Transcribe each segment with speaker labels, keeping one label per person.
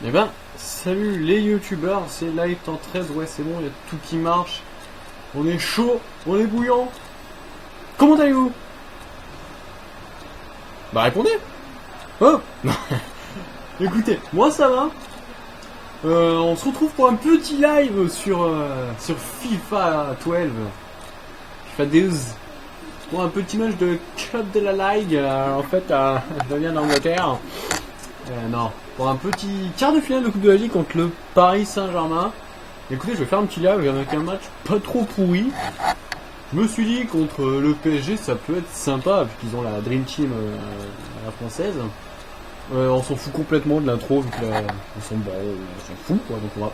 Speaker 1: Eh ben, salut les youtubeurs, c'est Live en 13, ouais c'est bon, il y a tout qui marche. On est chaud, on est bouillant. Comment allez-vous? Bah répondez. Oh non. Écoutez, moi ça va. On se retrouve pour un petit live sur FIFA 12. FIFA 12. Pour un petit match de Club de la Ligue, en fait, je viens d'Angleterre. Non, pour un petit quart de finale de Coupe de la Ligue contre le Paris Saint-Germain. Écoutez, je vais faire un petit live avec un match pas trop pourri. Je me suis dit contre le PSG ça peut être sympa, puisqu'ils ont la Dream Team à la française. On s'en fout complètement de l'intro, vu que on s'en fout quoi, donc on va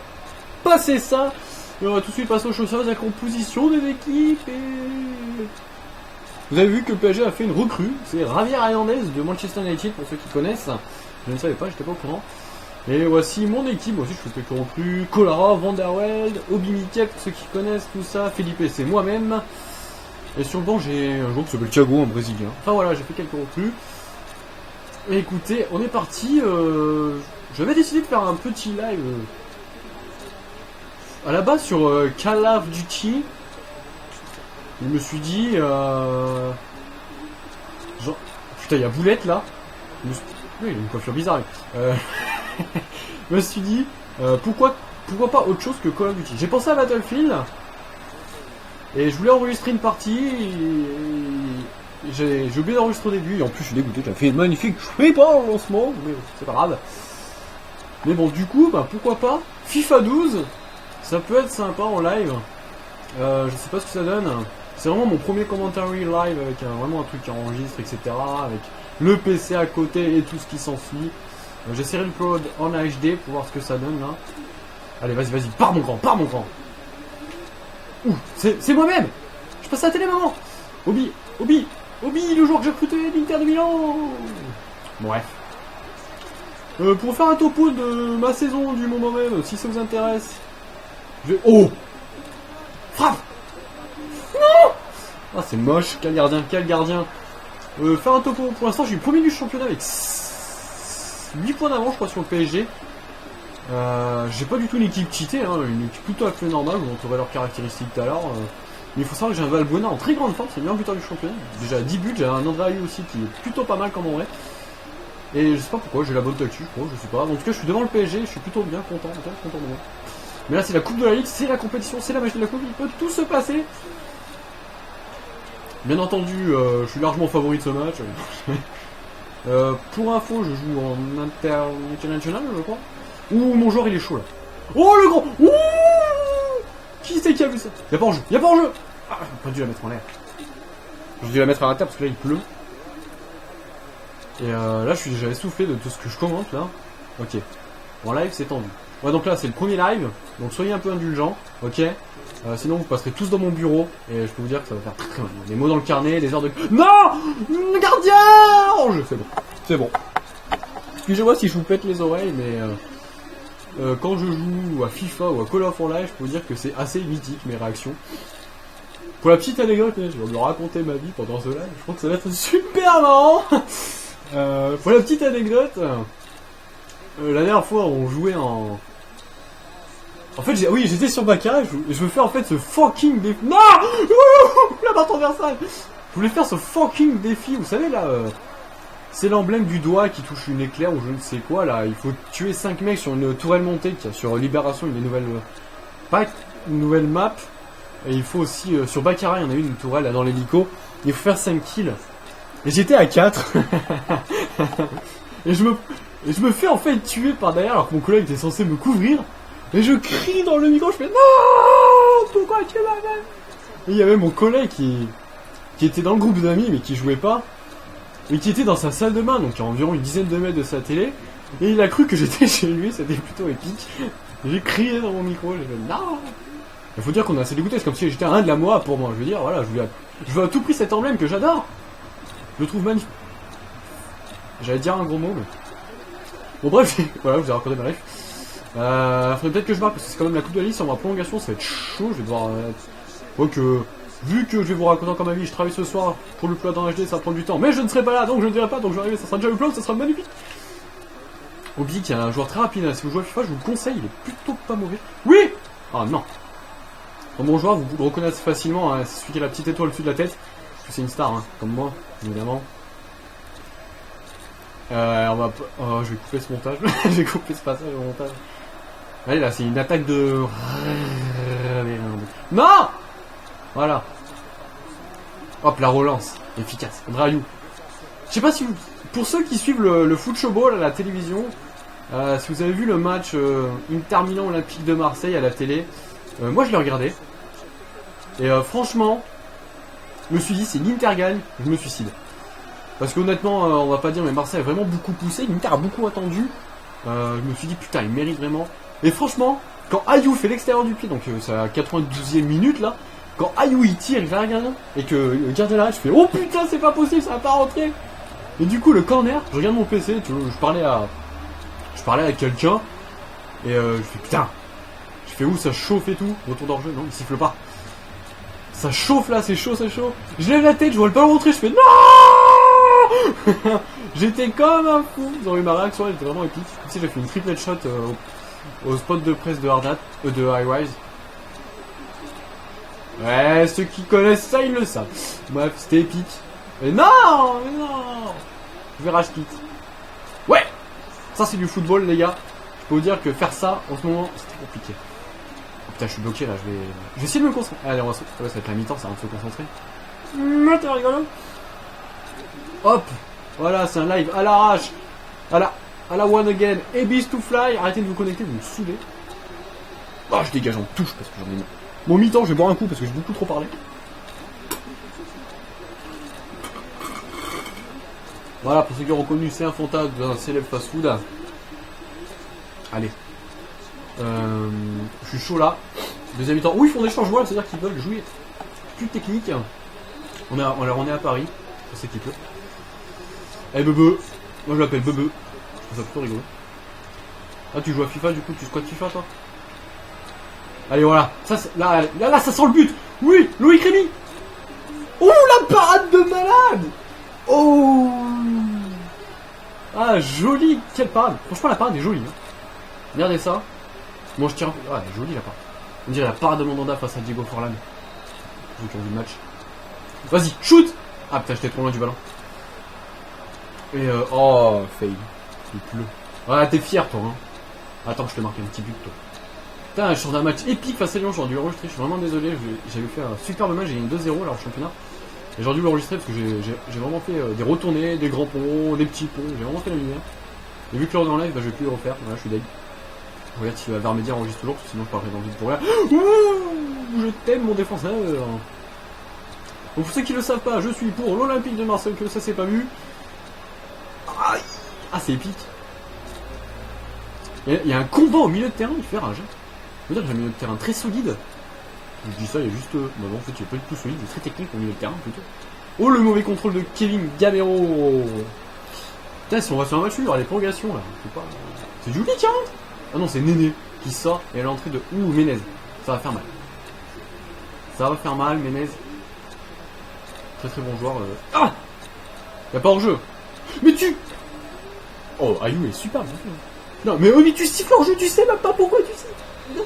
Speaker 1: passer ça. Et on va tout de suite passer aux choses sérieuses, la composition des équipes et... Vous avez vu que le PSG a fait une recrue, c'est Javier Hernandez de Manchester United pour ceux qui connaissent. Je ne savais pas, j'étais pas au courant. Et voici mon équipe, moi aussi je fais quelques recrues. Kolara, Van der Velde, Obi Mikel pour ceux qui connaissent tout ça, Felipe c'est moi-même. Et sur le banc j'ai un joueur qui s'appelle Thiago, un brésilien. Enfin voilà, j'ai fait quelques recrues. Et écoutez, on est parti. J'avais décidé de faire un petit live à la base sur Call of Duty. Je me suis dit genre... Putain, il y a Boulette là. Oui, il a une coiffure bizarre. Je me suis dit pourquoi pas autre chose que Call of Duty. J'ai pensé à Battlefield et je voulais enregistrer une partie. J'ai oublié d'enregistrer au début et en plus je suis dégoûté. J'ai fait une magnifique triple en lancement, mais c'est pas grave. Mais bon, du coup, bah pourquoi pas FIFA 12. Ça peut être sympa en live. Je sais pas ce que ça donne. C'est vraiment mon premier commentary live avec vraiment un truc qui enregistre, etc. Avec le PC à côté et tout ce qui s'ensuit. J'essaierai de upload en HD pour voir ce que ça donne là. Allez, vas-y, pars mon grand. Ouh, c'est moi-même. Je passe à la télé, maman. Obi, le joueur que j'ai recruté l'Inter de Milan. Bref. Pour faire un topo de ma saison du moment même, si ça vous intéresse. Oh, frappe. Non. Ah, c'est moche, quel gardien. Faire un topo, pour l'instant je suis premier du championnat avec 8 points d'avance je crois sur le PSG. J'ai pas du tout une équipe cheatée, hein, une équipe plutôt à fait normale, vous montrerez leurs caractéristiques tout à l'heure. Mais il faut savoir que j'ai un Valbuena en très grande forme, c'est le meilleur buteur du championnat. Déjà 10 buts, j'ai un Andraï aussi qui est plutôt pas mal comme en vrai. Et je sais pas pourquoi, j'ai la bonne tactique, je crois, je sais pas. En tout cas je suis devant le PSG, je suis plutôt bien content de moi. Mais là c'est la Coupe de la Ligue, c'est la compétition, c'est la magie de la Coupe, il peut tout se passer. Bien entendu, je suis largement favori de ce match. Pour info, je joue en international, je crois. Ouh, mon joueur il est chaud là. Oh le grand. Ouh. Qui c'est qui a vu ça? Y'a pas en jeu. Ah, j'ai pas dû la mettre en l'air. J'ai dû la mettre à la terre parce que là il pleut. Et là j'avais soufflé de tout ce que je commente là. Ok. En live c'est tendu. Ouais, donc là c'est le premier live, donc soyez un peu indulgents, ok. Sinon vous passerez tous dans mon bureau et je peux vous dire que ça va faire très mal. Les mots dans le carnet, les heures de... Non, gardien. Oh, c'est bon. Excusez-moi si je vous pète les oreilles, mais quand je joue à FIFA ou à Call of en live, je peux vous dire que c'est assez mythique mes réactions. Pour la petite anecdote, je vais me raconter ma vie pendant ce live. Je crois que ça va être super marrant. Pour la petite anecdote, la dernière fois on jouait en... En fait, j'étais sur Baccarat et je veux faire en fait ce fucking défi. Non. La barre transversale. Je voulais faire ce fucking défi, vous savez là, c'est l'emblème du doigt qui touche une éclair ou je ne sais quoi là. Il faut tuer 5 mecs sur une tourelle montée qui a sur Libération une nouvelle pack, une nouvelle map. Et il faut aussi, sur Baccarat il y en a une tourelle là dans l'hélico. Il faut faire 5 kills. Et j'étais à 4. et je me fais en fait tuer par derrière alors que mon collègue était censé me couvrir. Et je crie dans le micro, je fais non, pourquoi tu m'as fait? Et il y avait mon collègue qui était dans le groupe d'amis mais qui jouait pas. Et qui était dans sa salle de bain, donc à environ une dizaine de mètres de sa télé. Et il a cru que j'étais chez lui, c'était plutôt épique. J'ai crié dans mon micro, j'ai fait non. Il faut dire qu'on est assez dégoûté, c'est comme si j'étais un de la MOA pour moi. Je veux dire, voilà, je veux à tout prix cet emblème que j'adore. Je le trouve magnifique. J'allais dire un gros mot, mais... Bon bref, voilà, je vous ai raconté ma life. Faudrait peut-être que je marque parce que c'est quand même la Coupe de la Ligue, si on va en prolongation ça va être chaud, je vais devoir... vu que je vais vous raconter encore ma vie, je travaille ce soir pour le upload en HD, ça va prendre du temps, mais je ne serai pas là, donc je ne dirai pas, donc je vais arriver, ça sera déjà upload, ça sera magnifique. Obi qui est un joueur très rapide, hein. Si vous jouez à FIFA, je vous le conseille, il est plutôt pas mauvais. Oui. Ah non. Un bon joueur, vous le reconnaissez facilement, hein. C'est celui qui a la petite étoile au-dessus de la tête. Parce que c'est une star, hein, comme moi, évidemment. On va pas... Oh, je vais couper ce montage. Je vais couper ce passage au montage. Allez, là, c'est une attaque de... Non. Voilà. Hop, la relance. Efficace. Rayou. Je sais pas si vous... Pour ceux qui suivent le foot showball à la télévision, si vous avez vu le match Inter Milan Olympique de Marseille à la télé, moi je l'ai regardé. Et franchement, je me suis dit, si l'Inter gagne, je me suicide. Parce qu'honnêtement, on va pas dire, mais Marseille a vraiment beaucoup poussé. L'Inter a beaucoup attendu. Je me suis dit, putain, il mérite vraiment. Et franchement, quand Ayou fait l'extérieur du pied, donc c'est à la 92e minute là, quand Ayou il tire vers le gardien, et que le gardien arrête, je fais, oh putain, c'est pas possible, ça va pas rentrer. Et du coup, le corner, je regarde mon PC, tu vois, je parlais à quelqu'un, et je fais, putain, je fais où ça chauffe et tout, retour d'hors-jeu, non, il siffle pas. Ça chauffe là, c'est chaud, c'est chaud. Je lève la tête, je vois le ballon rentrer, je fais, non. J'étais comme un fou. Vous aurez eu ma réaction, elle était vraiment épique. Tu sais, j'ai fait une triple shot au spot de presse de Hard Hat, de High Rise. Ouais, ceux qui connaissent ça, ils le savent. Bref, c'était épique. Mais non, mais non. Je vais rage quitte. Ouais. Ça, c'est du football, les gars. Je peux vous dire que faire ça, en ce moment, c'est très compliqué. Oh, putain, je suis bloqué, là. Je vais essayer de me concentrer. Allez, ça va être la mi-temps, ça va me se concentrer. Mais t'es rigolo. Hop. Voilà, c'est un live à l'arrache. À la one again. Abyss to fly. Arrêtez de vous connecter, vous me saoulez. Ah, je dégage en touche parce que j'en ai marre. Bon, mi-temps, je vais boire un coup parce que j'ai beaucoup trop parlé. Voilà, pour ceux qui ont reconnu, c'est un Fanta d'un célèbre fast-food. Allez. Je suis chaud là. Deuxième mi-temps. Oui, ils font des changements, c'est-à-dire qu'ils veulent jouer plus technique. On est à Paris, pour cette équipe-là. Eh Bebe, moi je l'appelle Bebe. Je trouve ça plutôt rigolo. Ah, tu joues à FIFA du coup, tu squattes FIFA toi? Allez, voilà. Ça, là, ça sent le but. Oui, Loïc Rémy. Oh, la parade de malade. Oh. Ah, joli. Quelle parade. Franchement, la parade est jolie. Hein. Regardez ça. Bon, je tire un peu. Ah, elle est jolie la parade. On dirait la parade de Mandanda face à Diego Forlan. Ceux qui ont vu le match. Vas-y, shoot. Ah putain, j'étais trop loin du ballon. Et oh, fail. Il pleut. Ah, t'es fier toi, hein. Attends, je te marque un petit but toi. Putain, je sors d'un match épique face à Lyon, j'aurais dû l'enregistrer, je suis vraiment désolé, j'avais fait un superbe match, j'ai gagné 2-0 là en championnat. Et j'aurais dû l'enregistrer parce que j'ai vraiment fait des retournées, des grands ponts, des petits ponts, j'ai vraiment fait la lumière. Et vu que l'heure est en live, bah, je vais plus le refaire, voilà, je suis deg. Regarde si Vermedia enregistre toujours, sinon je parlerai dans le vide pour rien. Ouh, je t'aime mon défenseur. Donc pour ceux qui le savent pas, je suis pour l'Olympique de Marseille, que ça s'est pas vu. Aïe. Ah, c'est épique. Il y a un combat au milieu de terrain, il fait rage. Je veux dire que j'ai un milieu de terrain très solide. Je dis ça, il y a juste... Bah non, en fait, il est pas du tout solide, il est très technique au milieu de terrain, plutôt. Oh, le mauvais contrôle de Kevin Gamero. Putain, si on va faire un match, il y aura des prolongations, là. C'est Julie qui rentre. Ah non, c'est Néné qui sort, et à l'entrée de... Ouh, Ménez. Ça va faire mal. Ça va faire mal, Ménez. Très très bon joueur. Ah. Y'a pas hors-jeu. Mais tu... Oh, Ayou est super bien fait. Non, mais oui, tu siffles hors-jeu, tu sais même pas pourquoi tu siffles. Non.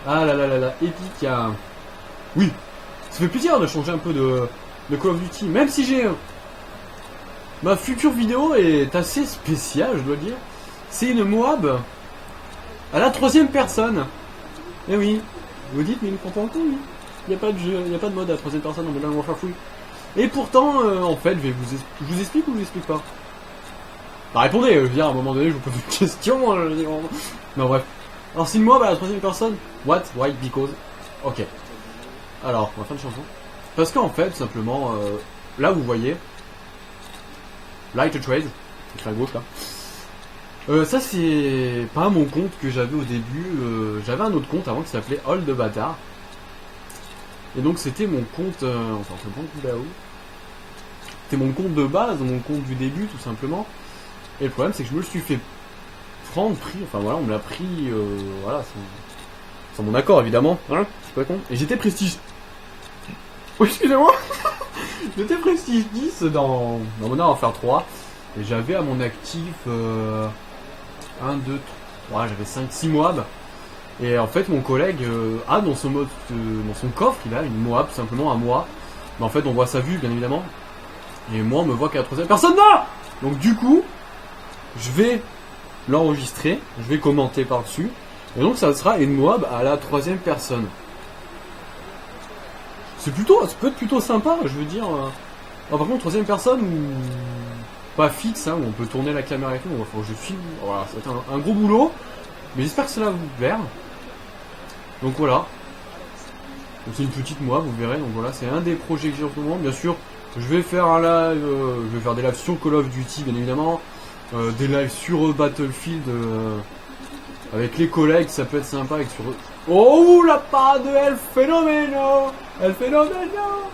Speaker 1: Ah là là là là, épique, il y a... Oui, ça fait plaisir de changer un peu de Call of Duty, même si j'ai... Ma future vidéo est assez spéciale, je dois dire. C'est une Moab à la 3e personne. Eh oui, vous dites, mais il ne comprend pas, oui. Il n'y a pas de jeu, il n'y a pas de mode à la 3e personne dans Modern Warfare Free. Et pourtant, en fait, je vous explique ou je vous explique pas? Bah répondez, je veux dire, à un moment donné, je vous pose une question. Non, bref. Alors, si le Moab à la 3e personne, what, why, because. Ok. Alors, on va faire une chanson. Parce qu'en fait, tout simplement, là vous voyez, Light Trade, c'est à gauche là. Ça c'est pas mon compte que j'avais au début, j'avais un autre compte avant qui s'appelait All the Bâtard. Et donc c'était mon compte, enfin c'est mon compte d'AO. C'était mon compte de base, mon compte du début tout simplement. Et le problème c'est que je me le suis fait prendre, enfin voilà, on me l'a pris, voilà, sans mon accord évidemment, hein, je suis pas con. Et j'étais prestige. Oui, excusez-moi. J'étais prestige 10 dans Modern Warfare 3. Et j'avais à mon actif 1, 2, 3, ouais, j'avais 5-6 Moab. Et en fait mon collègue a dans son mode, dans son coffre, il a une Moab, tout simplement un Moab. Mais en fait on voit sa vue bien évidemment. Et moi on me voit qu'à la troisième personne. Non. Donc du coup, je vais l'enregistrer, je vais commenter par-dessus. Et donc ça sera une Moab à la troisième personne. Ça peut être plutôt sympa, je veux dire. par contre, troisième personne, pas fixe, hein, où on peut tourner la caméra et tout. Faut que je filme. Voilà, ça va être un gros boulot. Mais j'espère que cela vous plaire. Donc voilà. C'est une petite Moab, vous verrez. Donc voilà, c'est un des projets que j'ai en ce moment. Bien sûr, je vais faire un live, je vais faire des lives sur Call of Duty, bien évidemment. Des lives sur Battlefield avec les collègues, ça peut être sympa. Avec sur... Oh, la parade de El Fenomeno! El Fenomeno!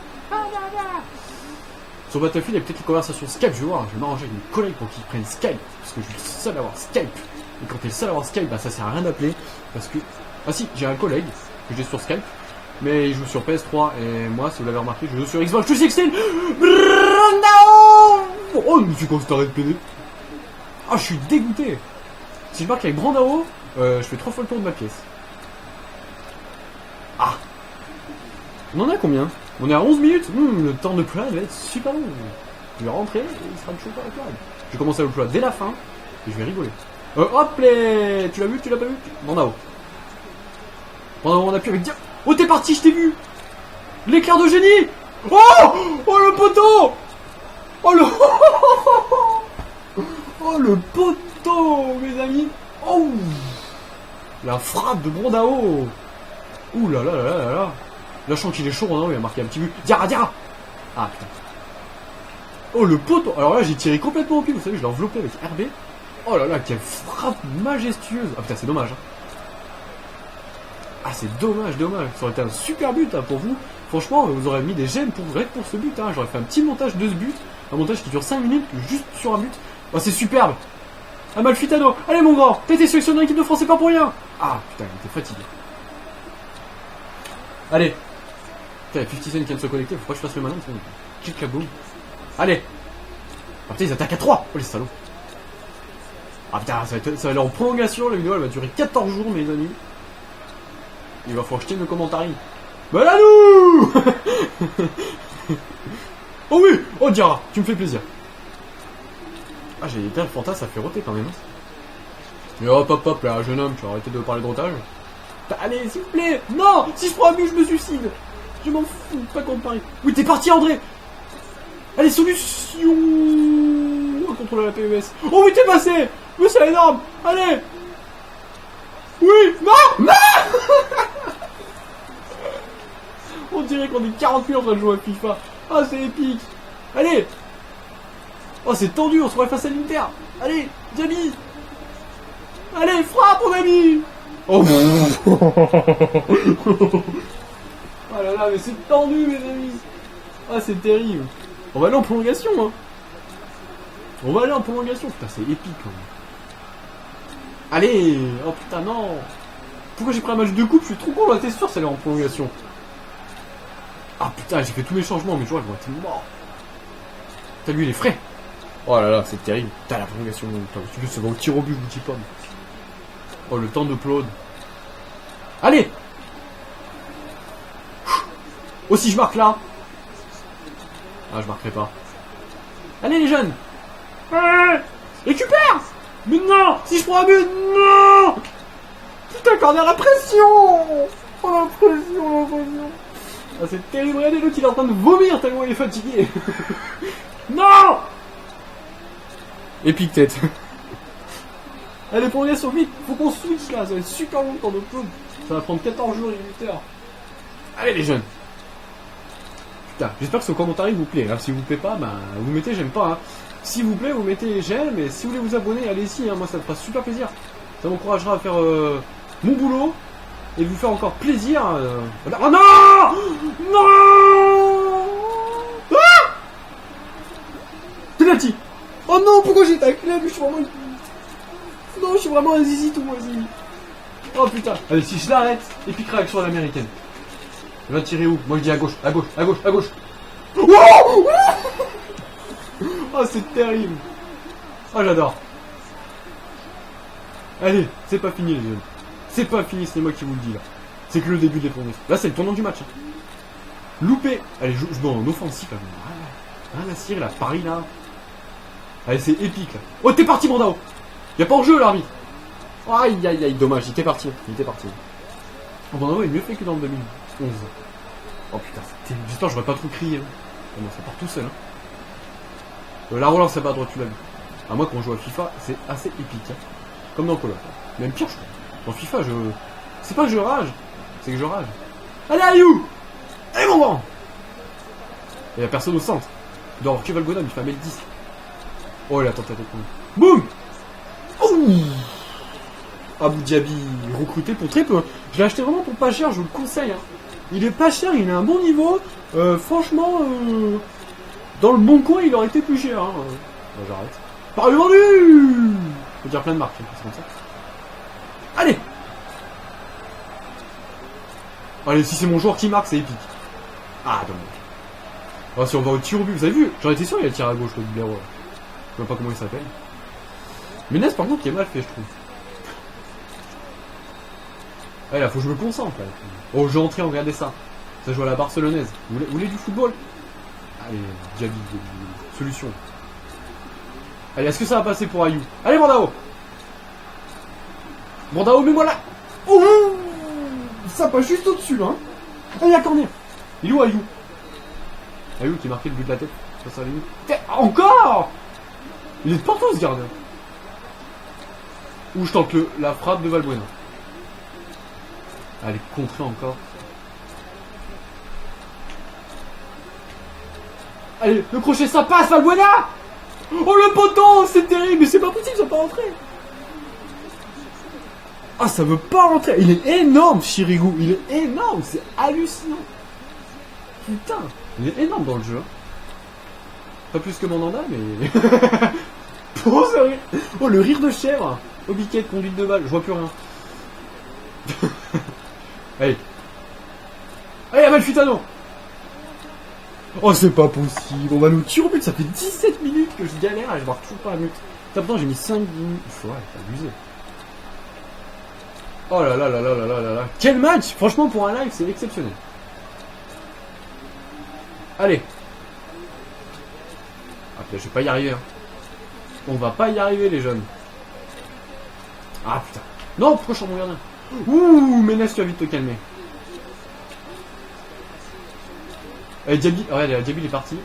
Speaker 1: Sur Battlefield, il y a peut-être les conversations Skype, je vais voir. Je vais m'arranger avec mes collègues pour qu'ils prennent Skype. Parce que je suis le seul à avoir Skype. Et quand t'es le seul à avoir Skype, bah ça sert à rien d'appeler. Parce que... Ah si, j'ai un collègue que j'ai sur Skype. Mais il joue sur PS3 et moi, si vous l'avez remarqué, je joue sur Xbox 360. Oh, mais c'est quoi cette arrêt de PD? Ah, je suis dégoûté. Si je marque avec Brandao, je fais 3 fois le tour de ma pièce. Ah. On en a combien? On est à 11 minutes. Le temps de plat va être super long. Je vais rentrer et il sera chaud par la plat. Je vais commencer le plat dès la fin et je vais rigoler. Hop les... Tu l'as vu? Tu l'as pas vu? Brandao. Brandao, on appuie avec dire... Oh, t'es parti, je t'ai vu! L'éclair de génie! Oh! Oh, le poteau! Oh, le... Oh, le poteau, mes amis! Oh! La frappe de Brandao! Ouh là là là là là là! Là, je sens qu'il est chaud, il a marqué un petit but. Diarra, Diarra! Ah, putain. Oh, le poteau! Alors là, j'ai tiré complètement au pied, vous savez, je l'ai enveloppé avec RB. Oh là là, quelle frappe majestueuse! Ah, putain, c'est dommage, hein. Ah, c'est dommage, dommage. Ça aurait été un super but hein, pour vous. Franchement, vous aurez mis des j'aime pour ce but. Hein. J'aurais fait un petit montage de ce but. Un montage qui dure 5 minutes, juste sur un but. Oh, c'est superbe. Amalfitano. Allez, mon grand. T'as été sélectionné en équipe de France, c'est pas pour rien. Ah, putain, il était fatigué. Allez. Putain, 50 Cent qui vient de se connecter. Faut pas que je fasse le malin. Kick kaboom. Allez. Ah, putain, ils attaquent à 3. Oh, les salauds. Ah, putain, ça va aller en prolongation. La vidéo, elle va durer 14 jours, mes amis. Il va falloir que je tienne le commentaire. Bah là nous. Oh oui. Oh Diarra, tu me fais plaisir. Ah j'ai été le fantasme, ça fait roter quand même. Mais hop hop hop là, jeune homme, tu vas arrêter de parler de rotage. Allez, s'il vous plaît. Non. Si je prends un but, je me suicide. Je m'en fous, pas qu'on parie. Oui, t'es parti André. Allez, solution. On contrôle la PES. Oh oui, t'es passé. Oui, c'est énorme. Allez. Oui. Non. Non. On dirait qu'on est 40 000 en train de jouer à FIFA. Ah, c'est épique. Allez. Oh, c'est tendu, on se retrouve face à l'Inter. Allez, Diaby. Allez, frappe, mon ami. Oh. Oh là là, mais c'est tendu, mes amis. Ah, c'est terrible. On va aller en prolongation, hein. On va aller en prolongation. Putain, c'est épique, quand même. Allez. Oh, putain, non. Pourquoi j'ai pris un match de coupe? Je suis trop con, là, t'es sûr, ça allait en prolongation. Ah putain, j'ai fait tous mes changements, mes joueurs ils vont être morts. Putain, lui il est frais. Oh là là, c'est terrible. Putain, la prolongation, putain, ça va au tir au but, je vous dis pas. Oh, le temps de Claude. Allez. Oh, si je marque là. Ah, je marquerai pas. Allez les jeunes. Récupère. Mais non. Si je prends un but, non. Putain, corner, la pression. Oh, la pression, la pression. Ah, c'est terrible, regardez l'autre il est en train de vomir tellement il est fatigué. Non. Épique tête. Allez, prolongation vite, faut qu'on switch là, ça va être super long le temps de pause. Ça va prendre 14 jours et 8 heures. Allez les jeunes. Putain, j'espère que ce commentaire vous plaît. Alors, si vous plaît pas, bah vous mettez j'aime pas. Hein. S'il vous plaît, vous mettez j'aime, et si vous voulez vous abonner, allez-y, hein. Moi ça me fera super plaisir. Ça m'encouragera à faire mon boulot. Et vous faire encore plaisir. Oh non. Non. Ah. Penalty. Oh non, pourquoi j'ai taclé? Je suis vraiment... Non, je suis vraiment un zizi tout vas-y. Oh putain. Allez, si je l'arrête, et puis réaction à l'américaine. Il va tirer où? Moi je dis à gauche, à gauche, à gauche, à gauche. Oh, oh c'est terrible. Oh, j'adore. Allez, c'est pas fini les jeunes. C'est pas fini, c'est moi qui vous le dis là. C'est que le début des promesses. Là, c'est le tournant du match. Hein. Loupé. Allez, je vais en offensif là. Rien à cirer là, Paris là. Allez, c'est épique là. Oh, t'es parti, Brandao. Y'a pas en jeu l'arbitre. Aïe aïe aïe, dommage, il était parti. Il était parti. Oh, Brandao est mieux fait que dans le 2011. Oh putain, j'espère que j'aurais pas trop crié. Hein. Oh, non, ça part tout seul. Hein. La relance à pas à droite, tu l'as vu. À moi, quand on joue à FIFA, c'est assez épique. Hein. Comme dans Call of. Même pire, je crois. Dans FIFA, je. C'est pas que je rage, c'est que je rage. Allez, Ayou. Allez, mon grand. Il y a personne au centre. Il doit avoir que Valbuena, il fait 1m10. Oh, il a tenté de prendre. Boum. Ouh. Abu Dhabi, recruté pour très peu. Je l'ai acheté vraiment pour pas cher, je vous le conseille. Hein. Il est pas cher, il a un bon niveau. Franchement, dans le bon coin, il aurait été plus cher. Hein. Bon, j'arrête. Paris vendu. Faut dire plein de marques, c'est comme ça. Allez. Allez, si c'est mon joueur qui marque, c'est épique. Ah, dommage. Oh, si on va au tir au but, vous avez vu? J'en étais sûr, il y a le tir à gauche, le libéro. Je sais même pas comment il s'appelle. Mais Nes, par contre, qui est mal fait, je trouve. Ouais, là, faut que je me concentre. Là. Oh, je vais entrer, regardez ça. Ça joue à la barcelonaise. Vous voulez du football? Allez, Diaby, solution. Allez, est-ce que ça va passer pour Ayou? Allez, Brandao! Brandao, mets-moi là! Oh! Ça passe juste au-dessus, là. Hein. Allez, la corner! Il est où, Ayou? Ayou qui marquait le but de la tête. Ça limite. Encore! Il est de partout, ce gardien. Ou je tente la frappe de Valbuena. Allez, contrer encore. Allez, le crochet, ça passe, Valbuena! Oh, le poteau! C'est terrible, mais c'est pas possible, ça peut pas rentrer. Ah, ça veut pas rentrer. Il est énorme, Chirigu. Il est énorme, c'est hallucinant. Putain, il est énorme dans le jeu. Hein. Pas plus que mon Nanda, mais... Oh, oh, le rire de chèvre. Au biquet, conduite de balle, je vois plus rien. Allez. Allez, Amalfitano. Oh, c'est pas possible. On va nous tirer au but. Ça fait 17 minutes que je galère et je vois toujours pas la minute. Pourtant, j'ai mis 5 minutes. Ouais, c'est abusé. Oh là là là là là là là là. Quel match! Franchement, pour un live, c'est exceptionnel. Allez. Ah, je vais pas y arriver. Hein. On va pas y arriver, les jeunes. Ah, putain. Non, pourquoi je suis en mon gardien? Ouh, Ménès, tu vas vite te calmer. Allez, Diaby, ouais, Diaby il est parti.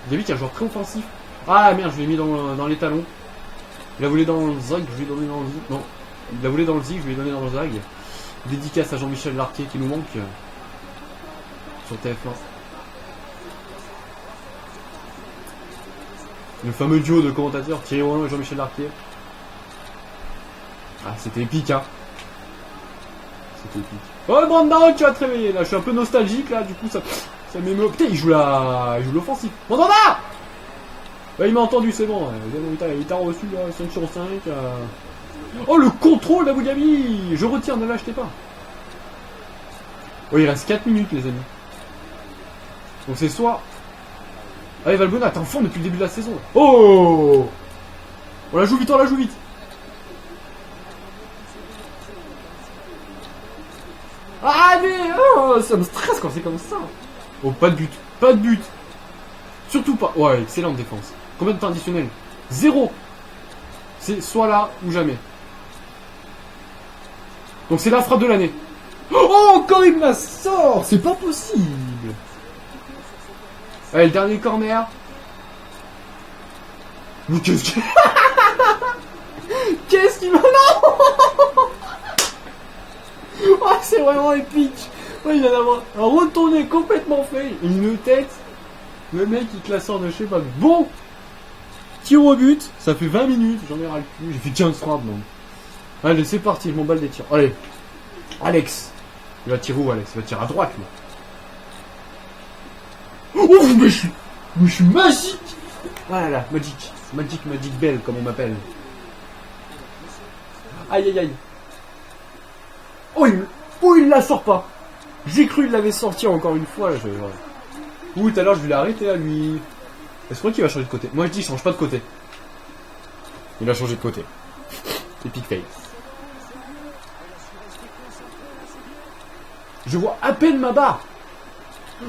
Speaker 1: Diaby qui est un joueur très offensif. Ah merde, je l'ai mis dans les talons. Il la voulu dans le zig, je lui ai donné dans le zig. Non, il la voulu dans le zig, je lui ai donné dans le zag. Dédicace à Jean-Michel Larquet qui nous manque sur TF1. Le fameux duo de commentateurs Thierry Roland et Jean-Michel Larquet. Ah, c'était épique, hein. C'était épique. Oh, Brandao, tu vas te réveiller là. Je suis un peu nostalgique là, du coup ça m'émeut. Putain, il joue l'offensif. Brandanda! Bah, il m'a entendu, c'est bon. Il t'a reçu là, 5 sur 5. Oh, le contrôle d'Abu Dhabi! Je retire, ne l'achetez pas. Oh, il reste 4 minutes, les amis. Donc c'est soit. Allez, Valbuena, t'es en forme depuis le début de la saison. Là. Oh! On la joue vite, on la joue vite. Ah mais oh, ça me stresse quand c'est comme ça. Oh, pas de but, pas de but. Surtout pas. Ouais, excellente défense. Combien de temps additionnel? 0. C'est soit là ou jamais. Donc c'est la frappe de l'année. Oh, encore il me la sort. C'est pas possible. Allez, le dernier corner. Mais qu'est-ce qu'il... Qu'est-ce qu'il m'a... Non. Oh, c'est vraiment épique. Oh, il vient d'avoir un retourné complètement fait. Une tête. Le mec il te la sort de je sais pas. Bon. Tir au but. Ça fait 20 minutes. J'en ai ras le cul. J'ai fait 15 frappes donc. Allez, c'est parti. Je m'emballe des tirs. Allez. Alex. Il va tirer où, Alex? Il va tirer à droite, lui. Ouf, mais je suis magique. Voilà, magique. Magic Bell, comme on m'appelle. Aïe, aïe, aïe. Oh, il la sort pas. J'ai cru qu'il l'avait sorti encore une fois. Là, tout à l'heure, je vais l'arrêter à lui. Est-ce qu'il va changer de côté? Moi, je dis, il change pas de côté. Il a changé de côté. Epic fail. Je vois à peine ma barre.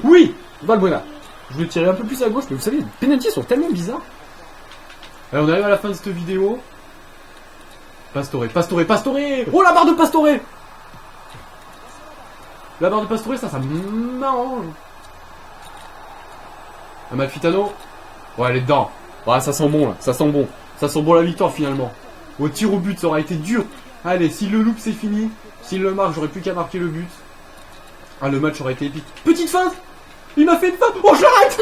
Speaker 1: Oui, Valbuena. Je voulais tirer un peu plus à gauche, mais vous savez, les pénaltys sont tellement bizarres. Alors on arrive à la fin de cette vidéo. Pastore. Oh, la barre de Pastore. La barre de Pastore, ça m'arrange. Amalfitano. Ouais, elle est dedans. Ouais, ça sent bon, là. Ça sent bon. Ça sent bon la victoire, finalement. Au tir au but, ça aura été dur. Allez, s'il le loupe, c'est fini. S'il le marque, j'aurais plus qu'à marquer le but. Ah, le match aurait été épique. Petite feinte. Il m'a fait une feinte. Oh, je l'arrête.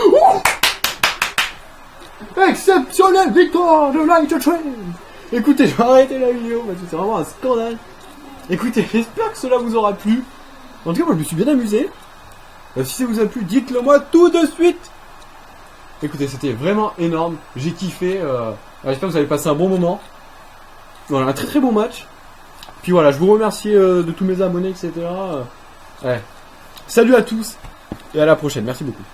Speaker 1: Exceptionnelle victoire de Light Train. Écoutez, je vais arrêter la vidéo parce que c'est vraiment un scandale. Écoutez, j'espère que cela vous aura plu. En tout cas, moi, je me suis bien amusé. Si ça vous a plu, dites-le moi tout de suite. Écoutez, c'était vraiment énorme. J'ai kiffé. J'espère que vous avez passé un bon moment. Voilà, un très très bon match. Puis voilà, je vous remercie de tous mes abonnés, etc. Ouais. Salut à tous et à la prochaine. Merci beaucoup.